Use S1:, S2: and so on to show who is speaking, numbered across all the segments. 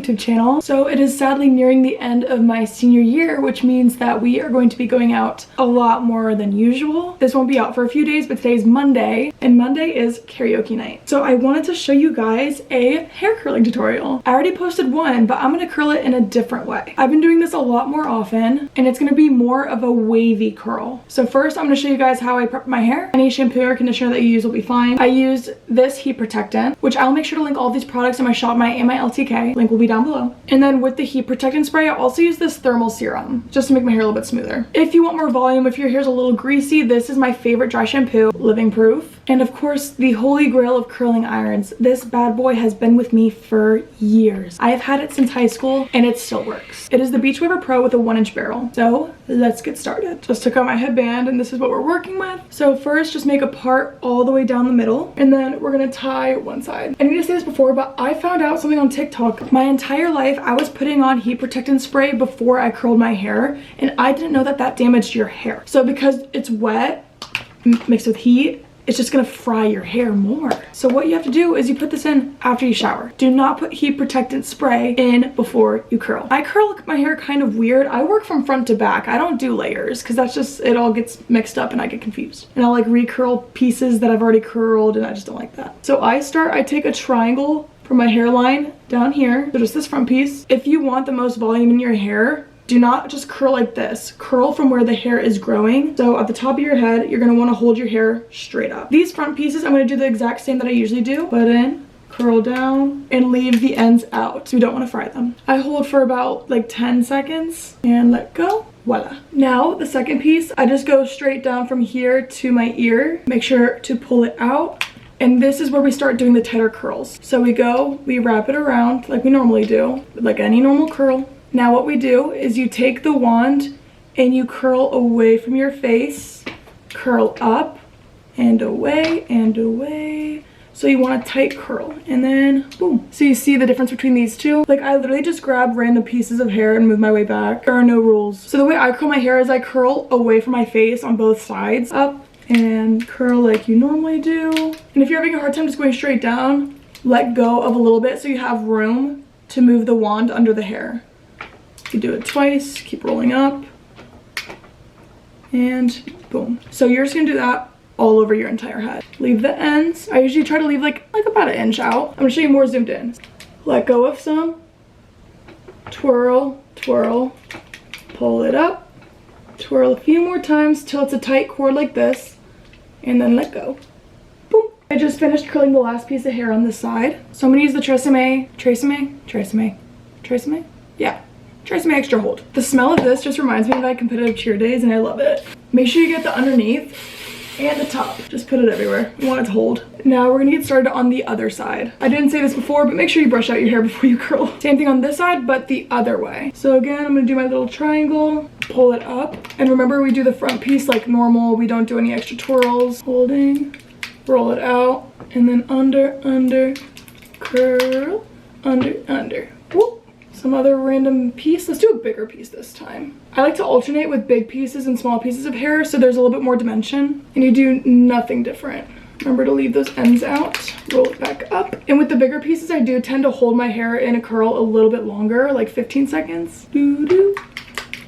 S1: YouTube channel. So it is sadly nearing the end of my senior year, which means that we are going to be going out a lot more than usual. This won't be out for a few days, but today's Monday, and Monday is karaoke night. So I wanted to show you guys a hair curling tutorial. I already posted one, but I'm gonna curl it in a different way. I've been doing this a lot more often, and it's gonna be more of a wavy curl. So first, I'm gonna show you guys how I prep my hair. Any shampoo or conditioner that you use will be fine. I used this heat protectant, which I'll make sure to link all these products in my Shopmite and my LTK. Link will be down below. And then with the heat protectant spray, I also use this thermal serum just to make my hair a little bit smoother. If you want more volume, if your hair's a little greasy, this is my favorite dry shampoo, Living Proof. And of course, the holy grail of curling irons. This bad boy has been with me for years. I have had it since high school and it still works. It is the Beach Waver Pro with a 1-inch barrel. So let's get started. Just took out my headband and this is what we're working with. So first, just make a part all the way down the middle, and then we're gonna tie one side. I need to say this before, but I found out something on TikTok. My entire life, I was putting on heat protectant spray before I curled my hair, and I didn't know that that damaged your hair. So because it's wet, mixed with heat, it's just gonna fry your hair more. So what you have to do is you put this in after you shower. Do not put heat protectant spray in before you curl. I curl my hair kind of weird. I work from front to back. I don't do layers because that's just, it all gets mixed up and I get confused. And I'll like recurl pieces that I've already curled and I just don't like that. So I take a triangle from my hairline down here. So just this front piece. If you want the most volume in your hair, do not just curl like this. Curl from where the hair is growing. So at the top of your head, you're gonna wanna hold your hair straight up. These front pieces, I'm gonna do the exact same that I usually do. Put in, curl down, and leave the ends out. So we don't wanna fry them. I hold for about like 10 seconds and let go. Voila. Now the second piece, I just go straight down from here to my ear. Make sure to pull it out. And this is where we start doing the tighter curls. So we wrap it around like we normally do, like any normal curl. Now what we do is you take the wand and you curl away from your face, curl up and away and away. So you want a tight curl and then boom. So you see the difference between these two? Like I literally just grab random pieces of hair and move my way back. There are no rules. So the way I curl my hair is I curl away from my face on both sides, up and curl like you normally do. And if you're having a hard time just going straight down, let go of a little bit so you have room to move the wand under the hair. You do it twice, keep rolling up, and boom. So you're just gonna do that all over your entire head. Leave the ends. I usually try to leave like about 1 inch out. I'm gonna show you more zoomed in. Let go of some, twirl, twirl, pull it up, twirl a few more times till it's a tight cord like this, and then let go. Boom. I just finished curling the last piece of hair on this side. So I'm gonna use the Tresemme, yeah. Tresemme Extra Hold. The smell of this just reminds me of my competitive cheer days and I love it. Make sure you get the underneath and the top. Just put it everywhere. You want it to hold. Now we're gonna get started on the other side. I didn't say this before, but make sure you brush out your hair before you curl. Same thing on this side, but the other way. So again, I'm gonna do my little triangle, pull it up. And remember, we do the front piece like normal. We don't do any extra twirls. Holding, roll it out, and then under, under, curl, under, under. Whoop. Some other random piece. Let's do a bigger piece this time. I like to alternate with big pieces and small pieces of hair so there's a little bit more dimension and you do nothing different. Remember to leave those ends out, roll it back up. And with the bigger pieces, I do tend to hold my hair in a curl a little bit longer, like 15 seconds. Doo-doo.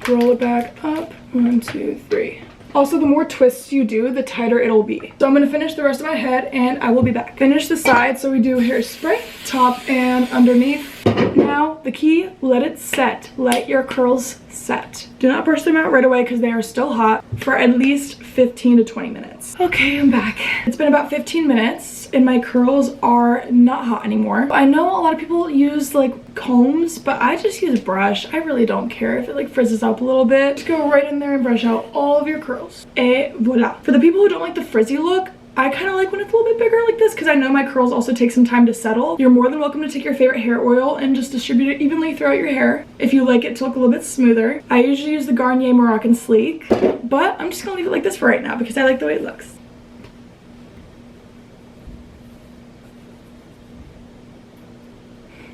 S1: Roll it back up, 1, 2, 3. Also, the more twists you do, the tighter it'll be. So I'm gonna finish the rest of my head and I will be back. Finish the side, so we do hairspray, top and underneath. Now, the key, let it set. Let your curls set. Do not brush them out right away because they are still hot for at least 15 to 20 minutes. Okay, I'm back. It's been about 15 minutes and my curls are not hot anymore. I know a lot of people use like combs, but I just use a brush. I really don't care if it like frizzes up a little bit. Just go right in there and brush out all of your curls. Et voila. For the people who don't like the frizzy look, I kind of like when it's a little bit bigger like this because I know my curls also take some time to settle. You're more than welcome to take your favorite hair oil and just distribute it evenly throughout your hair if you like it to look a little bit smoother. I usually use the Garnier Moroccan Sleek, but I'm just gonna leave it like this for right now because I like the way it looks.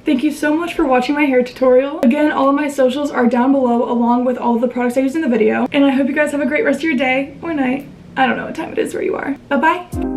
S1: Thank you so much for watching my hair tutorial. Again, all of my socials are down below along with all of the products I used in the video. And I hope you guys have a great rest of your day or night. I don't know what time it is where you are. Bye-bye.